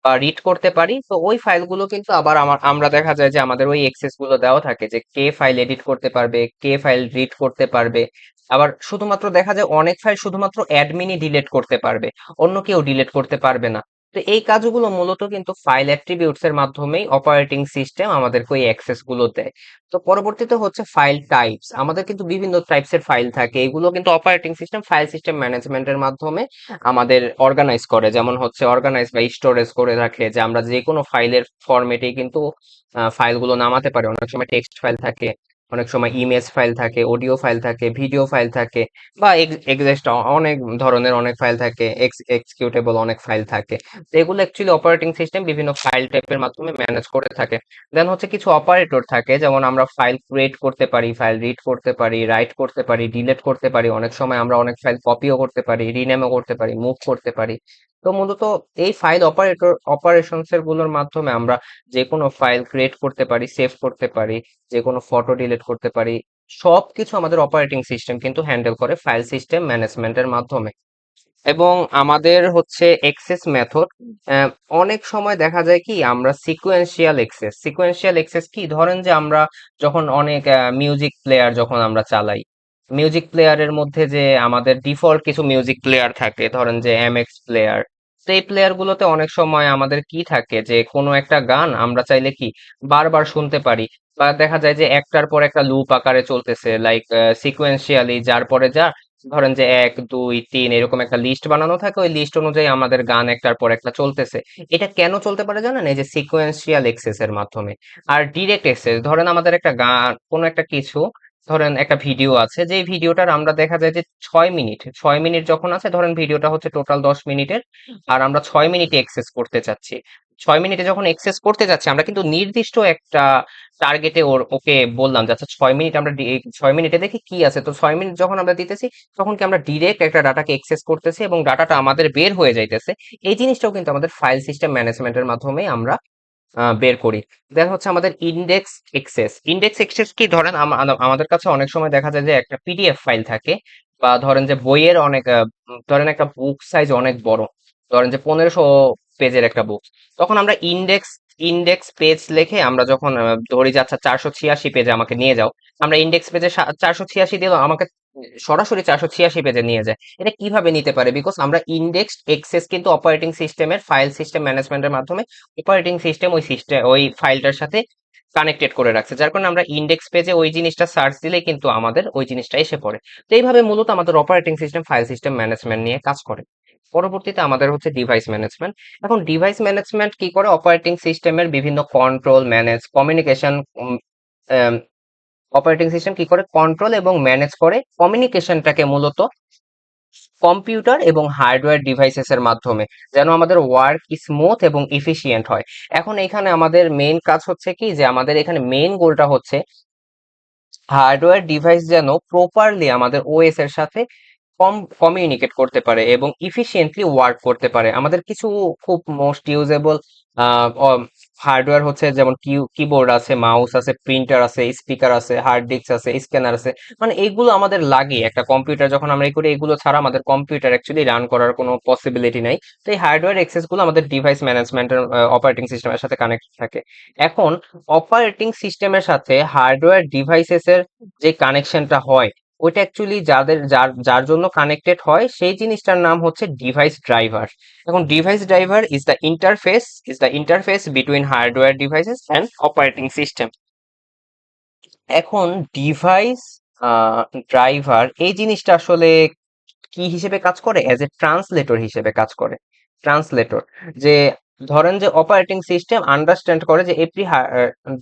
বা রিড করতে পারি, তো ওই ফাইলগুলো কিন্তু আবার আমরা দেখা যায় যে আমাদের ওই এক্সেস গুলো দেওয়া থাকে যে কে ফাইল এডিট করতে পারবে, কে ফাইল রিড করতে পারবে। আবার শুধুমাত্র দেখা যায় অনেক ফাইল শুধুমাত্র অ্যাডমিনই ডিলিট করতে পারবে, অন্য কেউ ডিলিট করতে পারবে না। তো এই কাজগুলো মূলত কিন্তু ফাইল অ্যাট্রিবিউটস এর মাধ্যমেই অপারেটিং সিস্টেম আমাদেরকে ওই অ্যাক্সেস গুলো দেয়। তো পরবর্তীতে হচ্ছে ফাইল টাইপস। আমাদের কিন্তু বিভিন্ন টাইপসের ফাইল থাকে, এগুলো কিন্তু অপারেটিং সিস্টেম ফাইল সিস্টেম ম্যানেজমেন্টের মাধ্যমে আমাদের অর্গানাইজ করে। যেমন হচ্ছে অর্গানাইজ বা স্টোরেজ করে রাখে, যে আমরা যে কোনো ফাইলের ফরম্যাটেই কিন্তু ফাইলগুলো নামাতে পারি। অনেক সময় টেক্সট ফাইল থাকে, অনেক সময় ইমেজ ফাইল থাকে, অডিও ফাইল থাকে, ভিডিও ফাইল থাকে, বা এক্সাস্ট অনেক ধরনের অনেক ফাইল থাকে, এক্সিকিউটেবল অনেক ফাইল থাকে। তো এগুলো অ্যাকচুয়ালি অপারেটিং সিস্টেম বিভিন্ন ফাইল টাইপের মাধ্যমে ম্যানেজ করে থাকে। দেন হচ্ছে কিছু অপারেটর থাকে, যেমন আমরা ফাইল ক্রিয়েট করতে পারি, ফাইল রিড করতে পারি, রাইট করতে পারি, ডিলিট করতে পারি। অনেক সময় আমরা অনেক ফাইল কপিও করতে পারি, রিনেমও করতে পারি, মুভ করতে পারি। তো মূলত এই ফাইল অপারেশনস এর গুলোর মাধ্যমে আমরা যে কোনো ফাইল ক্রিয়েট করতে পারি, সেভ করতে পারি, যে কোনো ফটো ডিলিট করতে পারি। সবকিছু আমাদের অপারেটিং সিস্টেম কিন্তু হ্যান্ডেল করে ফাইল সিস্টেম ম্যানেজমেন্টের মাধ্যমে। এবং আমাদের হচ্ছে এক্সেস মেথড, অনেক সময় দেখা যায় কি আমরা সিকোয়েন্সিয়াল এক্সেস কি, ধরেন যে আমরা যখন অনেক মিউজিক প্লেয়ার যখন আমরা চালাই, মিউজিক প্লেয়ারের মধ্যে যে আমাদের ডিফল্ট কিছু মিউজিক প্লেয়ার থাকে, ধরেন যে এমএক্স প্লেয়ার। সেই প্লেয়ার গুলোতে অনেক সময় আমাদের কি থাকে যে কোনো একটা গান আমরা চাইলে কি বারবার শুনতে পারি, বা দেখা যায় যে একটার পর একটা লুপ আকারে চলতেছে, লাইক সিকোয়েন্সিয়ালি যার পরে যা, ধরেন যে 1 2 3 এরকম একটা লিস্ট বানানো থাকে, ওই লিস্ট অনুযায়ী আমাদের গান একটার পর একটা চলতেছে। এটা কেন চলতে পারে জানেন? এই যে সিকোয়েন্সিয়াল এক্সেস এর মাধ্যমে। আর ডিরেক্ট এক্সেস, ধরেন আমাদের একটা গান, কোনো একটা কিছু, ধরেন একটা ভিডিও আছে, যে ভিডিওটার আমরা দেখা যায় যে 6 মিনিট যখন আছে, ধরেন ভিডিওটা হচ্ছে টোটাল 10 মিনিটের, আর আমরা 6 মিনিটে এক্সেস করতে চাচ্ছি। 6 মিনিটে যখন এক্সেস করতে যাচ্ছি, আমরা কিন্তু নির্দিষ্ট একটা টার্গেটে ওকে বললাম যে আচ্ছা 6 মিনিট আমরা 6 মিনিটে দেখি কি আছে। তো 6 মিনিট যখন আমরা দিতেছি, তখন কি আমরা ডিরেক্ট একটা ডাটাকে এক্সেস করতেছি এবং ডাটাটা আমাদের বের হয়ে যাইতেছে। এই জিনিসটাও কিন্তু আমাদের ফাইল সিস্টেম ম্যানেজমেন্টের মাধ্যমে আমরা বের করি। দেন হচ্ছে আমাদের ইন্ডেক্স এক্সেস কি, ধরেন আমাদের কাছে অনেক সময় দেখা যায় যে একটা পিডিএফ ফাইল থাকে, বা ধরেন যে বইয়ের অনেক ধরেন একটা বুক সাইজ অনেক বড়, ধরেন যে 1500 পেজের একটা বুক। তখন আমরা ইন্ডেক্স পেজ লিখে আমরা যখন ধরি যে আচ্ছা 486 পেজে আমাকে নিয়ে যাও, আমরা ইন্ডেক্স পেজে 486 দিলাম, আমাকে সরাসরি 486 পেজে নিয়ে যায়। এটা কিভাবে নিতে পারে? বিকজ আমরা ইন্ডেক্স এক্সেস কিন্তু অপারেটিং সিস্টেমের ফাইল সিস্টেম ম্যানেজমেন্টের মাধ্যমে অপারেটিং সিস্টেম ওই ফাইলটার সাথে কানেক্টেড করে রাখছে, যার কারণে আমরা ইন্ডেক্স পেজে ওই জিনিসটা সার্চ দিলেই কিন্তু আমাদের ওই জিনিসটা এসে পড়ে। তো এইভাবে মূলত আমাদের operating system file system management নিয়ে কাজ করে। পরবর্তীতে আমাদের হচ্ছে ডিভাইস ম্যানেজমেন্ট। এখন ডিভাইস ম্যানেজমেন্ট কি করে? অপারেটিং সিস্টেমের বিভিন্ন control manage communication, operating system কি করে কন্ট্রোল এবং ম্যানেজ করে কমিউনিকেশনটাকে মূলত কম্পিউটার এবং হার্ডওয়্যার ডিভাইসেস এর মাধ্যমে, যেন আমাদের ওয়ার্ক স্মুথ এবং ইফিশিয়েন্ট হয়। এখন এখানে আমাদের মেইন কাজ হচ্ছে কি, যে আমাদের এখানে মেইন গোলটা হচ্ছে হার্ডওয়্যার ডিভাইস যেন প্রপারলি আমাদের ওএস এর সাথে কমিউনিকেট করতে পারে এবং ইফিশিয়েন্টলি ওয়ার্ক করতে পারে। আমাদের কিছু খুব মোস্ট ইউজেবল হার্ডওয়্যার হচ্ছে, যেমন কিবোর্ড আছে, মাউস আছে, প্রিন্টার আছে, স্পিকার আছে, হার্ড ডিস্ক আছে, স্ক্যানার আছে। মানে এইগুলো আমাদের লাগে একটা কম্পিউটার যখন আমরা করি, এগুলো ছাড়া আমাদের কম্পিউটার অ্যাকচুয়ালি রান করার কোনো পসিবিলিটি নাই। তো এই হার্ডওয়্যার অ্যাক্সেস গুলো আমাদের ডিভাইস ম্যানেজমেন্টের অপারেটিং সিস্টেমের সাথে কানেক্ট থাকে। এখন অপারেটিং সিস্টেমের সাথে হার্ডওয়্যার ডিভাইসেস এর যে কানেকশনটা হয়, ওইটা অ্যাকচুয়ালি যার যার জন্য কানেক্টেড হয়, সেই জিনিসটার নাম হচ্ছে ডিভাইস ড্রাইভার। এখন device driver is the interface between hardware devices and operating system. এখন ডিভাইস ড্রাইভার এই জিনিসটা আসলে কি হিসেবে কাজ করে? অ্যাজ এ ট্রান্সলেটর হিসেবে কাজ করে। ট্রান্সলেটর, যে ধরেন যে অপারেটিং সিস্টেম আন্ডারস্ট্যান্ড করে যে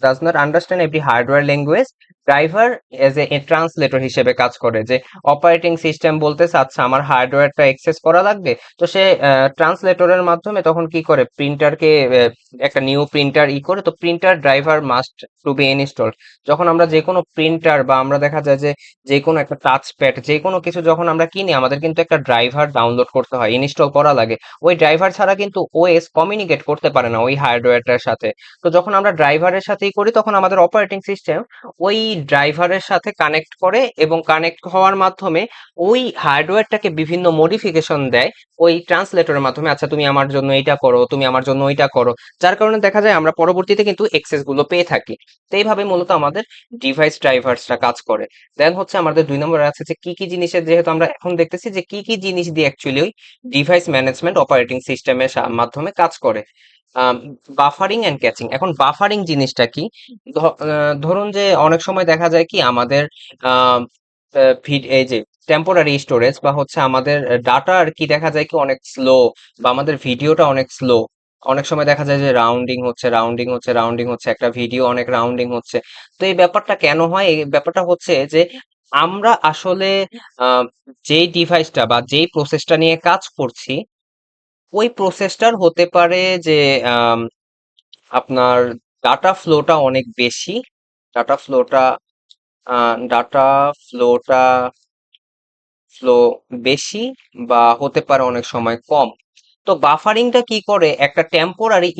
does not understand every hardware language, driver as a translator হিসেবে কাজ করে। যে অপারেটিং সিস্টেম বলতেছে আচ্ছা আমার হার্ডওয়্যারটা অ্যাক্সেস করা লাগবে, তো সে ট্রান্সলেটরের মাধ্যমে তখন কি করে, প্রিন্টারকে একটা নিউ প্রিন্টার করে, তো printer driver must to be install. যখন আমরা যে কোনো প্রিন্টার বা আমরা দেখা যায় যে যে কোনো একটা টাচ প্যাড, যে কোনো কিছু যখন আমরা কিনি, আমাদের কিন্তু একটা ড্রাইভার ডাউনলোড করতে হয়, ইনস্টল করা লাগে। ওই ড্রাইভার ছাড়া কিন্তু ওএস কমিউনিকেট করতে পারে না ওই হার্ডওয়্যারটার সাথে। তো যখন আমরা ড্রাইভারের সাথেই করি তখন আমাদের অপারেটিং সিস্টেম ওই ড্রাইভারের সাথে কানেক্ট করে এবং কানেক্ট হওয়ার মাধ্যমে ওই হার্ডওয়্যারটাকে বিভিন্ন মডিফিকেশন দেয় ওই ট্রান্সলেটরের মাধ্যমে। আচ্ছা, তুমি আমার জন্য এইটা করো, তুমি আমার জন্য ওইটা করো, যার কারণে দেখা যায় আমরা পরবর্তীতে কিন্তু এক্সেস গুলো পেয়ে থাকি। তো এইভাবে মূলত আমাদের ডিভাইস ড্রাইভার্সটা কাজ করে। দেন হচ্ছে আমাদের 2 নম্বরে আছে যে কি কি জিনিসের, যেহেতু আমরা এখন দেখতেছি যে কি কি জিনিস দিয়ে অ্যাকচুয়ালি ওই ডিভাইস ম্যানেজমেন্ট অপারেটিং সিস্টেমের মাধ্যমে কাজ করে। Buffering and caching. এখন বাফারিং জিনিসটা কি? ধরুন যে অনেক সময় দেখা যায় কি আমাদের আহ, এই যে টেম্পোরারি স্টোরেজ বা হচ্ছে আমাদের ডাটা আর কি দেখা যায় কি অনেক স্লো, বা আমাদের ভিডিওটা অনেক স্লো। অনেক সময় দেখা যায় যে রাউন্ডিং হচ্ছে একটা ভিডিও অনেক রাউন্ডিং হচ্ছে। তো এই ব্যাপারটা কেন হয়? এই ব্যাপারটা হচ্ছে যে আমরা আসলে আহ, যেই ডিভাইসটা বা যেই প্রসেসটা নিয়ে কাজ করছি ওই প্রসেসটার হতে পারে যে আম, আপনার ডাটা ফ্লোটা অনেক বেশি, ডাটা ফ্লোটা ডাটা ফ্লোটা ফ্লো বেশি, বা হতে পারে অনেক সময় কম। তো বাফারিংটা কি করে? একটা টেম্পোরারি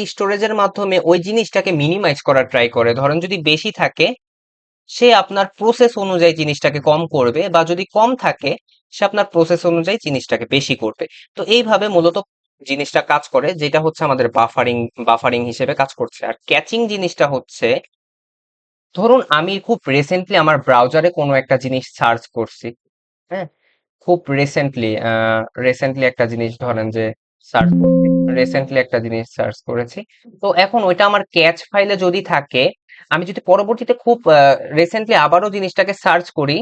স্টোরেজের মাধ্যমে ওই জিনিসটাকে মিনিমাইজ করার ট্রাই করে। ধরেন যদি বেশি থাকে সে আপনার প্রসেস অনুযায়ী জিনিসটাকে কম করবে, বা যদি কম থাকে সে আপনার প্রসেস অনুযায়ী জিনিসটাকে বেশি করবে। তো এইভাবে মূলত জিনিসটা কাজ করে, যেটা হচ্ছে আমাদের বাফারিং হিসেবে কাজ করছে। আর ক্যাচিং জিনিসটা হচ্ছে, ধরুন আমি খুব রিসেন্টলি আমার ব্রাউজারে কোনো একটা জিনিস সার্চ করছি, হ্যাঁ, খুব রিসেন্টলি একটা জিনিস ধরেন যে সার্চ রিসেন্টলি একটা জিনিস সার্চ করেছি। তো এখন ওইটা আমার ক্যাচ ফাইলে যদি থাকে, আমি যদি পরবর্তীতে খুব রিসেন্টলি আবারও জিনিসটাকে সার্চ করি,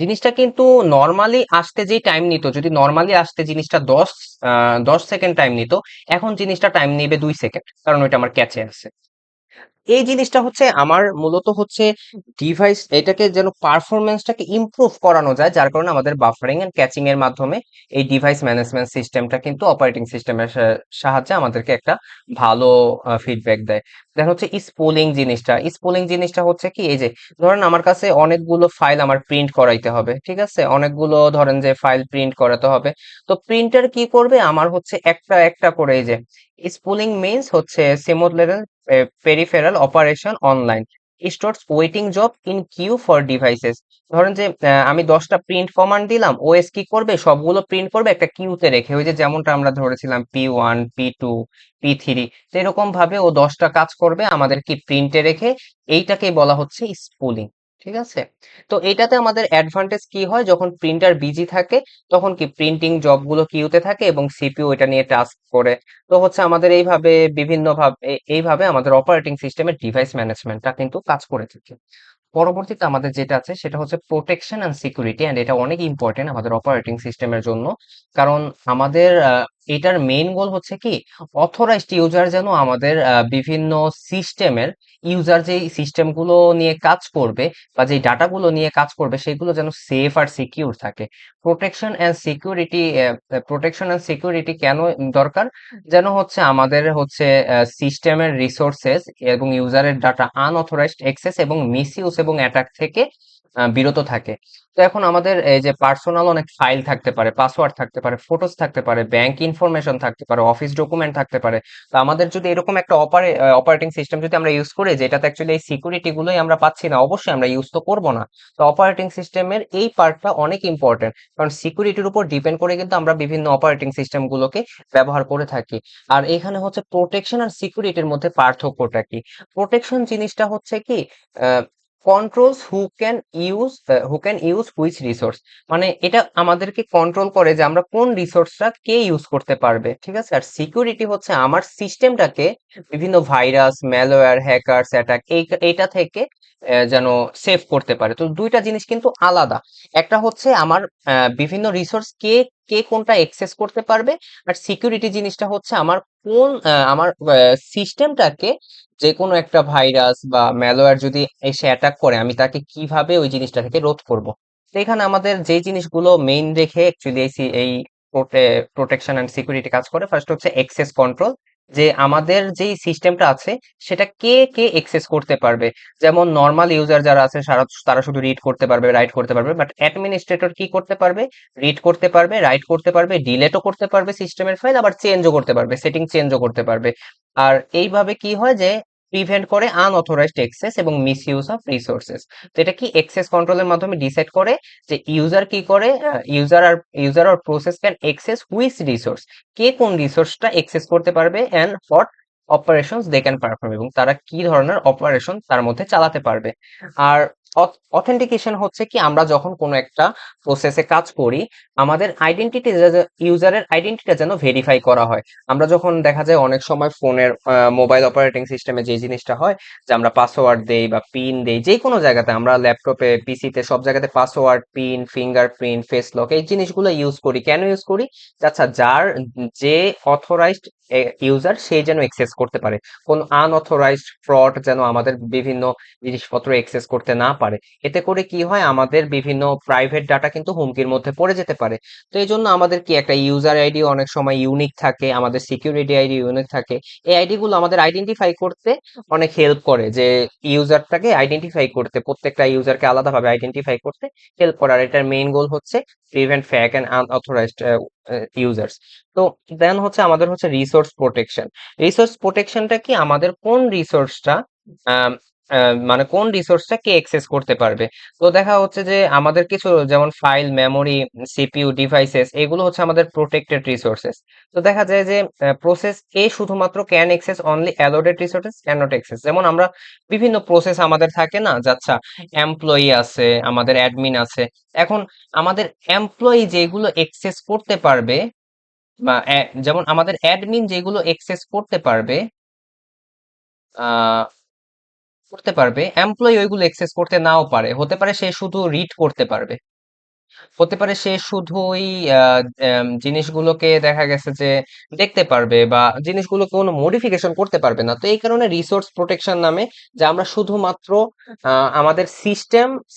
জিনিসটা কিন্তু নর্মালি আসতে যেই টাইম নিত, যদি নর্মালি আসতে জিনিসটা 10 সেকেন্ড টাইম নিত, এখন জিনিসটা টাইম নেবে 2 সেকেন্ড, কারণ ওইটা আমার ক্যাচে আছে। এই জিনিসটা হচ্ছে আমার মূলত হচ্ছে ডিভাইস এটাকে যেন পারফরমেন্সটাকে ইমপ্রুভ করানো যায়, যার কারণে আমাদের বাফারিং এন্ড ক্যাচিং এর মাধ্যমে এই ডিভাইস ম্যানেজমেন্ট সিস্টেমটা কিন্তু অপারেটিং সিস্টেমের সাহায্যে আমাদেরকে একটা ভালো ফিডব্যাক দেয়। দেন হচ্ছে স্পুলিং জিনিসটা হচ্ছে কি, এই যে ধরেন আমার কাছে অনেকগুলো ফাইল আমার প্রিন্ট করাইতে হবে, ঠিক আছে, অনেকগুলো ধরেন যে ফাইল প্রিন্ট করাতে হবে। তো প্রিন্টার কি করবে, আমার হচ্ছে একটা একটা করে, এই যে স্পুলিং মিনস হচ্ছে simulated peripheral operation online stores waiting job in queue for devices. ধরেন যে আমি 10টা প্রিন্ট কমান্ড দিলাম, ওএস কি করবে, সবগুলো প্রিন্ট করবে একটা কিউতে রেখে, ওই যে যেমনটা আমরা ধরেছিলাম P1 P2 P3। তো এরকম ভাবে ও 10টা কাজ করবে আমাদের কি প্রিন্টে রেখে। এইটাকে বলা হচ্ছে স্পুলিং, ঠিক আছে। তো এটাতে আমাদের অ্যাডভান্টেজ কি হয়, যখন প্রিন্টার বিজি থাকে তখন কি প্রিন্টিং জবগুলো কিউতে থাকে এবং সিপিইউ এটা নিয়ে টাস্ক করে। তো হচ্ছে আমাদের এইভাবে আমাদের অপারেটিং সিস্টেমের ডিভাইস ম্যানেজমেন্টটা কিন্তু কাজ করে থাকে। পরবর্তীতে আমাদের যেটা আছে সেটা হচ্ছে প্রোটেকশন এন্ড সিকিউরিটি, এন্ড এটা অনেক ইম্পর্টেন্ট আমাদের অপারেটিং সিস্টেমের জন্য। কারণ আমাদের এটার মেইন গোল হচ্ছে কি, অথরাইজড ইউজার যেন আমাদের বিভিন্ন সিস্টেমের ইউজার যেই সিস্টেমগুলো নিয়ে কাজ করবে বা যেই ডাটাগুলো নিয়ে কাজ করবে সেগুলো যেন সেফ আর সিকিউর থাকে। প্রোটেকশন এন্ড সিকিউরিটি কেন দরকার? যেন হচ্ছে আমাদের হচ্ছে সিস্টেমের রিসোর্সেস এবং ইউজারের ডাটা আনঅথরাইজড অ্যাক্সেস এবং মিসইউজ এবং অ্যাটাক থেকে বিরত থাকে। তো এখন আমাদের এই যে পার্সোনাল অনেক ফাইল থাকতে পারে, পাসওয়ার্ড থাকতে পারে, ফটোস থাকতে পারে, ব্যাংক ইনফরমেশন থাকতে পারে, অফিস ডকুমেন্ট থাকতে পারে। তো আমাদের যদি এরকম একটা অপারেটিং সিস্টেম যদি আমরা ইউজ করি যেটাতে অ্যাকচুয়ালি এই সিকিউরিটি গুলোই আমরা পাচ্ছি না, অবশ্যই আমরা ইউজ তো করবো না। তো অপারেটিং সিস্টেমের এই পার্টটা অনেক ইম্পর্টেন্ট, কারণ সিকিউরিটির উপর ডিপেন্ড করে কিন্তু আমরা বিভিন্ন অপারেটিং সিস্টেম গুলোকে ব্যবহার করে থাকি। আর এখানে হচ্ছে প্রোটেকশন আর সিকিউরিটির মধ্যে পার্থক্যটা কি? প্রোটেকশন জিনিসটা হচ্ছে কি, controls who can use which resource. মানে এটা আমাদেরকে কন্ট্রোল করে যে আমরা কোন রিসোর্সটা কে ইউজ করতে পারবে, ঠিক আছে। আর সিকিউরিটি হচ্ছে আমার সিস্টেমটাকে বিভিন্ন ভাইরাস, ম্যালওয়্যার, হ্যাকারস, অ্যাটাক এইটা থেকে যেন সেভ করতে পারে। তো দুইটা জিনিস কিন্তু আলাদা। একটা হচ্ছে আমার বিভিন্ন রিসোর্স কে কে কোনটা অ্যাক্সেস করতে পারবে, আর সিকিউরিটি জিনিসটা হচ্ছে আমার সিস্টেমটাকে যে কোনো একটা ভাইরাস বা ম্যালওয়্যার যদি এসে অ্যাটাক করে আমি তাকে কিভাবে ওই জিনিসটা থেকে রোধ করব। তো এখানে আমাদের যে জিনিসগুলো মেইন রেখে অ্যাকচুয়ালি এই প্রোটেকশন এন্ড সিকিউরিটি কাজ করে, ফার্স্ট হচ্ছে অ্যাক্সেস কন্ট্রোল, যে আমাদের যেই সিস্টেমটা আছে সেটা কে কে এক্সেস করতে পারবে। যেমন নর্মাল ইউজার যারা আছে তারা শুধু রিড করতে পারবে, রাইট করতে পারবে, বাট অ্যাডমিনিস্ট্রেটর কি করতে পারবে? রিড করতে পারবে, রাইট করতে পারবে, ডিলেটও করতে পারবে সিস্টেমের ফাইল, আবার চেঞ্জও করতে পারবে, সেটিং চেঞ্জও করতে পারবে। আর এইভাবে কি হয় যে প্রিভেন্ট করে আনঅথরাইজড অ্যাক্সেস এবং মিসইউজ অফ রিসোর্সেস। তো এটা কি অ্যাক্সেস কন্ট্রোলের মাধ্যমে ডিসাইড করে যে ইউজার কি করে, ইউজার আর process can access which resource, কে কোন রিসোর্সটা এক্সেস করতে পারবে, and what operations they can perform, এবং তারা কি ধরনের অপারেশন তার মধ্যে চালাতে পারবে। আর অথেন্টিকেশন হচ্ছে কি, আমরা যখন কোনো একটা প্রসেসে কাজ করি, আমাদের আইডেন্টিটি, ইউজারের আইডেন্টিটি যেন ভেরিফাই করা হয়। আমরা যখন দেখা যায় অনেক সময় ফোনের মোবাইল অপারেটিং সিস্টেমে যে জিনিসটা হয় যে আমরা পাসওয়ার্ড দেই বা পিন দেই, যে কোনো জায়গাতে, আমরা ল্যাপটপে, পিসিতে, সব জায়গাতে password, pin, fingerprint, face lock এই জিনিসগুলো ইউজ করি। কেন ইউজ করি? আচ্ছা, যে অথরাইজড ইউজার সে যেন এক্সেস করতে পারে, কোন আনঅথরাইজড ফ্রড যেন আমাদের বিভিন্ন জিনিসপত্র এক্সেস করতে না পারে। এতে করে কি হয়, আমাদের বিভিন্ন প্রাইভেট ডাটা কিন্তু হুমকির মধ্যে পড়ে যেতে পারে। তো এই জন্য আমাদের কি একটা ইউজার আইডি অনেক সময় ইউনিক থাকে, আমাদের সিকিউরিটি আইডি ইউনিক থাকে। এই আইডি গুলো আমাদের আইডেন্টিফাই করতে অনেক হেল্প করে, যে ইউজারটাকে আইডেন্টিফাই করতে, প্রত্যেকটা ইউজারকে আলাদাভাবে আইডেন্টিফাই করতে হেল্প করে। আর এটার মেইন গোল হচ্ছে prevent fake and unauthorised users. তো দেন হচ্ছে আমাদের হচ্ছে রিসোর্স প্রোটেকশন। রিসোর্স প্রোটেকশনটা কি, আমাদের কোন রিসোর্সটা, মানে কোন রিসোর্সটা কে অ্যাক্সেস করতে পারবে। তো দেখা হচ্ছে যে আমাদের কিছু, যেমন ফাইল, মেমোরি, সিপিইউ, ডিভাইসেস, এগুলো হচ্ছে আমাদের প্রোটেক্টেড রিসোর্সেস। তো দেখা যায় যে প্রসেস এ শুধুমাত্র can access only allotted resources, can not access. যেমন আমরা বিভিন্ন প্রসেস আমাদের থাকে না, যাচ্ছা এমপ্লয়ি আছে, আমাদের অ্যাডমিন আছে। এখন আমাদের এমপ্লয়ি যেগুলো অ্যাক্সেস করতে পারবে, বা যেমন আমাদের অ্যাডমিন যেগুলো অ্যাক্সেস আহ করতে পারবে, এমপ্লয়ি ওইগুলো অ্যাক্সেস করতে নাও পারে। হতে পারে সে শুধু রিড করতে পারবে, হতে পারে সে শুধুই জিনিসগুলোকে দেখা গেছে যে দেখতে পারবে, বা জিনিসগুলোকে কোনো মডিফিকেশন করতে পারবে না। তো এই কারণে রিসোর্স প্রোটেকশন নামে, যে আমরা শুধুমাত্র আমাদের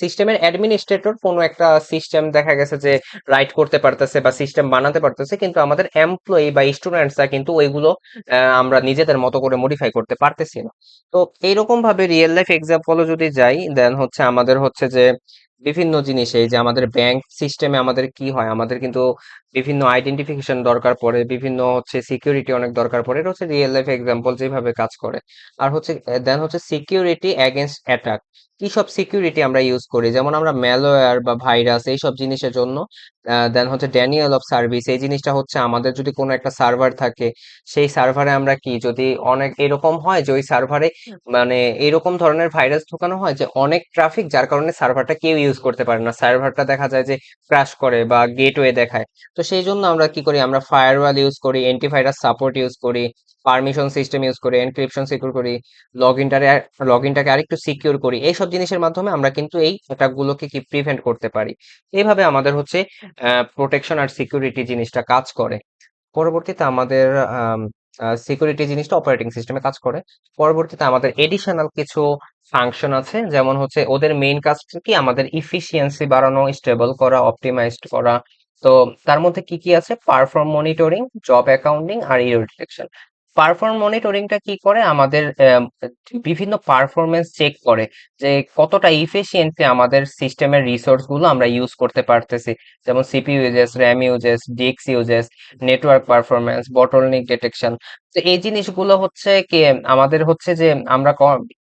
সিস্টেমের অ্যাডমিনিস্ট্রেটর কোনো একটা সিস্টেম দেখা গেছে যে রাইট করতে পারতেছে বা সিস্টেম বানাতে পারতেছে, কিন্তু আমাদের এমপ্লয়ি বা স্টুডেন্টসরা কিন্তু ওইগুলো আমরা নিজেদের মতো করে মডিফাই করতে পারতেছি না। তো এইরকম ভাবে রিয়েল লাইফ এক্সাম্পলও যদি যাই, দেন হচ্ছে আমাদের হচ্ছে যে বিভিন্ন জিনিস, এই যে আমাদের ব্যাংক সিস্টেমে আমাদের কি হয়, আমাদের কিন্তু বিভিন্ন আইডেন্টিফিকেশন দরকার পড়ে, বিভিন্ন হচ্ছে সিকিউরিটি অনেক দরকার পড়ে। এটা হচ্ছে রিয়েল লাইফ এক্সাম্পল যেভাবে কাজ করে। আর হচ্ছে দেন হচ্ছে সিকিউরিটি এগেনস্ট অ্যাটাক। কি সব সিকিউরিটি আমরা ইউজ করি, যেমন আমরা ম্যালওয়্যার বা ভাইরাস এইসব জিনিসের জন্য। দেন হচ্ছে ড্যানিয়েল অফ সার্ভিস। এই জিনিসটা হচ্ছে আমাদের যদি কোনো একটা সার্ভার থাকে, সেই সার্ভারে আমরা কি, যদি অনেক এরকম হয় যে ওই সার্ভারে মানে এরকম ধরনের ভাইরাস ঢোকানো হয় যে অনেক ট্রাফিক, যার কারণে সার্ভারটা কেউ ইউজ করতে পারে না, সার্ভারটা দেখা যায় যে ক্র্যাশ করে বা গেটওয়ে দেখায়। তো সেই জন্য আমরা কি করি, আমরা ফায়ারওয়াল ইউজ করি, অ্যান্টিভাইরাস সাপোর্ট ইউজ করি, পারমিশন সিস্টেম ইউজ করি, এনক্রিপশন সিকিউর করি, লগ ইনটাকে আরেকটু সিকিউর করি। এইসব জিনিসের মাধ্যমে আমরা কিন্তু এই অ্যাটাক গুলোকে কি প্রিভেন্ট করতে পারি। এইভাবে আমাদের হচ্ছে প্রোটেকশন আর সিকিউরিটি জিনিসটা কাজ করে। পরবর্তীতে আমাদের সিকিউরিটি জিনিসটা অপারেটিং সিস্টেমে কাজ করে। পরবর্তীতে আমাদের এডিশনাল কিছু ফাংশন আছে, যেমন হচ্ছে ওদের মেইন কাজটা কি, আমাদের ইফিসিয়েন্সি বাড়ানো, স্টেবল করা, অপটিমাইজড করা। তো তার মধ্যে কি কি আছে? পারফর্ম মনিটরিং, জব অ্যাকাউন্টিং আর এরর ডিটেকশন। পারফর্ম মনিটরিংটা কি করে, আমাদের বিভিন্ন পারফরমেন্স চেক করে, যে কতটা ইফিসিয়েন্টলি আমাদের সিস্টেমের রিসোর্স গুলো আমরা ইউজ করতে পারতেছি। যেমন CPU uses, RAM uses, disk uses, network performance, bottleneck detection. তো এই জিনিসগুলো হচ্ছে কি, আমাদের হচ্ছে যে আমরা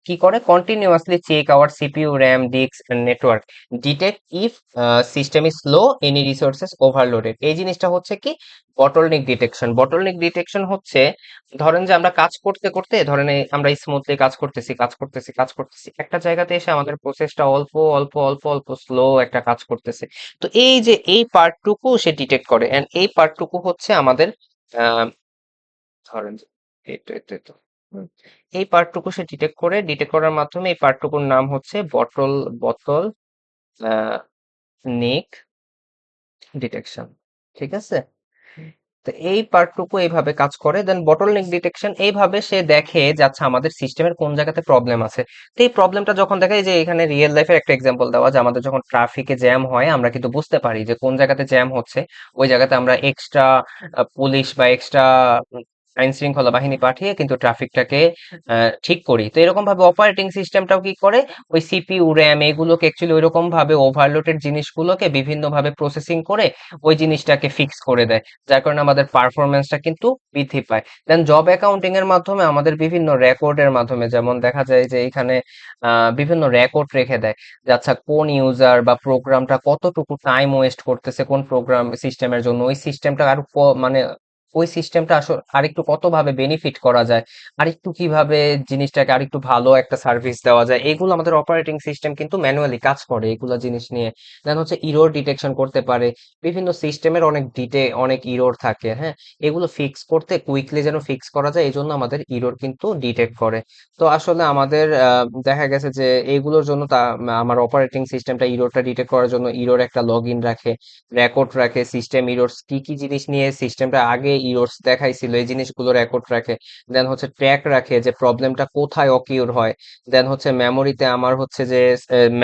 কি করে, continuously check our CPU, RAM, disk, network, detect if system is slow, any resources overloaded. এই জিনিসটা হচ্ছে কি বটলনেক ডিটেকশন। বটলনেক ডিটেকশন হচ্ছে, ধরেন যে আমরা কাজ করতে করতে, ধরেন আমরা স্মুথলি কাজ করতেছি, একটা জায়গাতে এসে আমাদের প্রসেসটা অল্প অল্প অল্প অল্প স্লো একটা কাজ করতেছে। তো এই যে এই পার্টটুকু সে ডিটেক্ট করে, এন্ড এই পার্টটুকু হচ্ছে আমাদের আহ, ধরেন যে এই তো হুম। এই পার্টটুকু সে ডিটেক্ট করার মাধ্যমে, এই পার্টটুকুর নাম হচ্ছে বটল নেক ডিটেকশন। ঠিক আছে। তো এই পার্টটুকু এইভাবে কাজ করে। দেন বটলনেক ডিটেকশন এইভাবে সে দেখে যে আচ্ছা আমাদের সিস্টেমের কোন জায়গাতে প্রবলেম আছে। তো এই প্রবলেমটা যখন দেখায়, যে এখানে রিয়েল লাইফের একটা এক্সাম্পল দেওয়া, যে আমাদের যখন ট্রাফিকে জ্যাম হয়, আমরা কিন্তু বুঝতে পারি যে কোন জায়গাতে জ্যাম হচ্ছে। ওই জায়গাতে আমরা এক্সট্রা পুলিশ বা এক্সট্রা আইন শৃঙ্খলা বাহিনী পাঠিয়ে কিন্তু ট্রাফিকটাকে ঠিক করি। তো এরকম ভাবে অপারেটিং সিস্টেমটাও কি করে, ওই সিপিইউ র্যাম এগুলোকে অ্যাকচুয়ালি ওইরকম ভাবে ওভারলোডেড জিনিসগুলোকে বিভিন্ন ভাবে প্রসেসিং করে ওই জিনিসটাকে ফিক্স করে দেয়, যার কারণে আমাদের পারফরমেন্সটা কিন্তু বৃদ্ধি পায়। দেন জব অ্যাকাউন্টিং এর মাধ্যমে আমাদের বিভিন্ন রেকর্ডের মাধ্যমে যেমন দেখা যায় যে এখানে বিভিন্ন রেকর্ড রেখে দেয় যে আচ্ছা কোন ইউজার বা প্রোগ্রামটা কতটুকু টাইম ওয়েস্ট করতেছে কোন প্রোগ্রাম সিস্টেমের জন্য, ওই সিস্টেমটা আর মানে ওই সিস্টেমটা আসলে আরেকটু কত ভাবে বেনিফিট করা যায়, আরেকটু কিভাবে জিনিসটাকে আরেকটু ভালো একটা সার্ভিস দেওয়া যায়, এগুলো আমাদের অপারেটিং সিস্টেম কিন্তু ম্যানুয়ালি কাজ করে এগুলো জিনিস নিয়ে। দেন হচ্ছে ইরর ডিটেকশন করতে পারে, বিভিন্ন সিস্টেমের অনেক ইরর থাকে, হ্যাঁ, এগুলো ফিক্স করতে কুইকলি যেন ফিক্স করা যায় এই জন্য আমাদের ইরর কিন্তু ডিটেক্ট করে। তো আসলে আমাদের দেখা গেছে যে এইগুলোর জন্য আমার অপারেটিং সিস্টেমটা ইরোরটা ডিটেক্ট করার জন্য ইরোর একটা লগ ইন রাখে, রেকর্ড রাখে, সিস্টেম ইরোর্স কি কি জিনিস নিয়ে সিস্টেমটা আগে ইরোর্স দেখাইছিল এই জিনিসগুলো রেকর্ড রাখে। দেন হচ্ছে ট্র্যাক রাখে যে প্রবলেমটা কোথায় অকিউর হয়। দেন হচ্ছে মেমোরিতে আমার হচ্ছে যে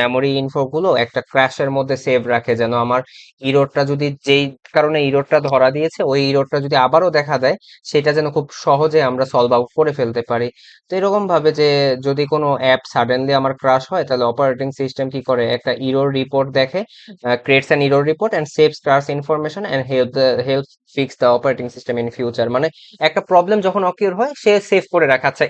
মেমোরি ইনফো গুলো একটা ক্র্যাশের মধ্যে সেভ রাখে, যেন আমার ইরোরটা যদি যেই কারণে ইরোরটা ধরা দিয়েছে ওই ইরোরটা যদি আবারও দেখা দেয় সেটা যেন খুব সহজে আমরা সলভ আউট করে ফেলতে পারি। তো এরকম ভাবে যে যদি কোনো অ্যাপ সাডেনলি আমার ক্রাশ হয় তাহলে অপারেটিং সিস্টেম কি করে, একটা ইরর রিপোর্ট দেখে, creates an error report and saves crash information and help fix the operating system in future. মানে একটা প্রবলেম যখন অকিউর হয় সে সেভ করে রাখা আচ্ছা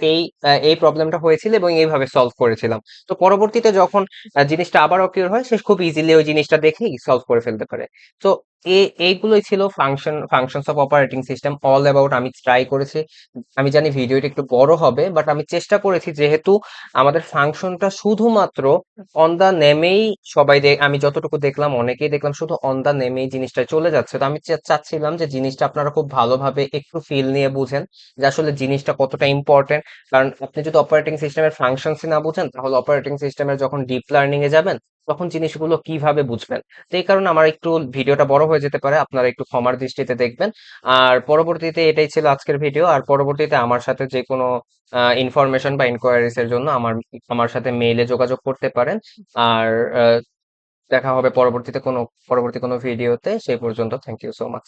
এই প্রবলেমটা হয়েছিল এবং এইভাবে সলভ করেছিলাম। তো পরবর্তীতে যখন জিনিসটা আবার অকিউর হয় সে খুব ইজিলি ওই জিনিসটা দেখেই সলভ করে ফেলতে পারে। তো এইগুলোই ছিল functions of operating system all about. আমি ট্রাই করেছি, আমি জানি ভিডিওটা একটু বড় হবে বাট আমি চেষ্টা করেছি যেহেতু আমাদের ফাংশনটা শুধুমাত্র অন দা নেমেই আমি যতটুকু দেখলাম অনেকেই দেখলাম শুধু অন দা নেমেই জিনিসটা চলে যাচ্ছে। তো আমি চাচ্ছিলাম যে জিনিসটা আপনারা খুব ভালোভাবে একটু ফিল নিয়ে বুঝেন যে আসলে জিনিসটা কতটা ইম্পর্টেন্ট। কারণ আপনি যদি অপারেটিং সিস্টেমের ফাংশনসই না বুঝেন তাহলে অপারেটিং সিস্টেমের যখন ডিপ লার্নিং এ যাবেন তখন জিনিসগুলো কিভাবে বুঝবেন। তো এই কারণে আমার একটু ভিডিওটা বড় হয়ে যেতে পারে, আপনারা একটু ক্ষমার দৃষ্টিতে দেখবেন। আর পরবর্তীতে এটাই ছিল আজকের ভিডিও। আর পরবর্তীতে আমার সাথে যে কোনো ইনফরমেশন বা ইনকোয়ারিজ এর জন্য আমার আমার সাথে মেইলে যোগাযোগ করতে পারেন। আর দেখা হবে পরবর্তী কোনো ভিডিওতে। সেই পর্যন্ত থ্যাংক ইউ সো মাচ।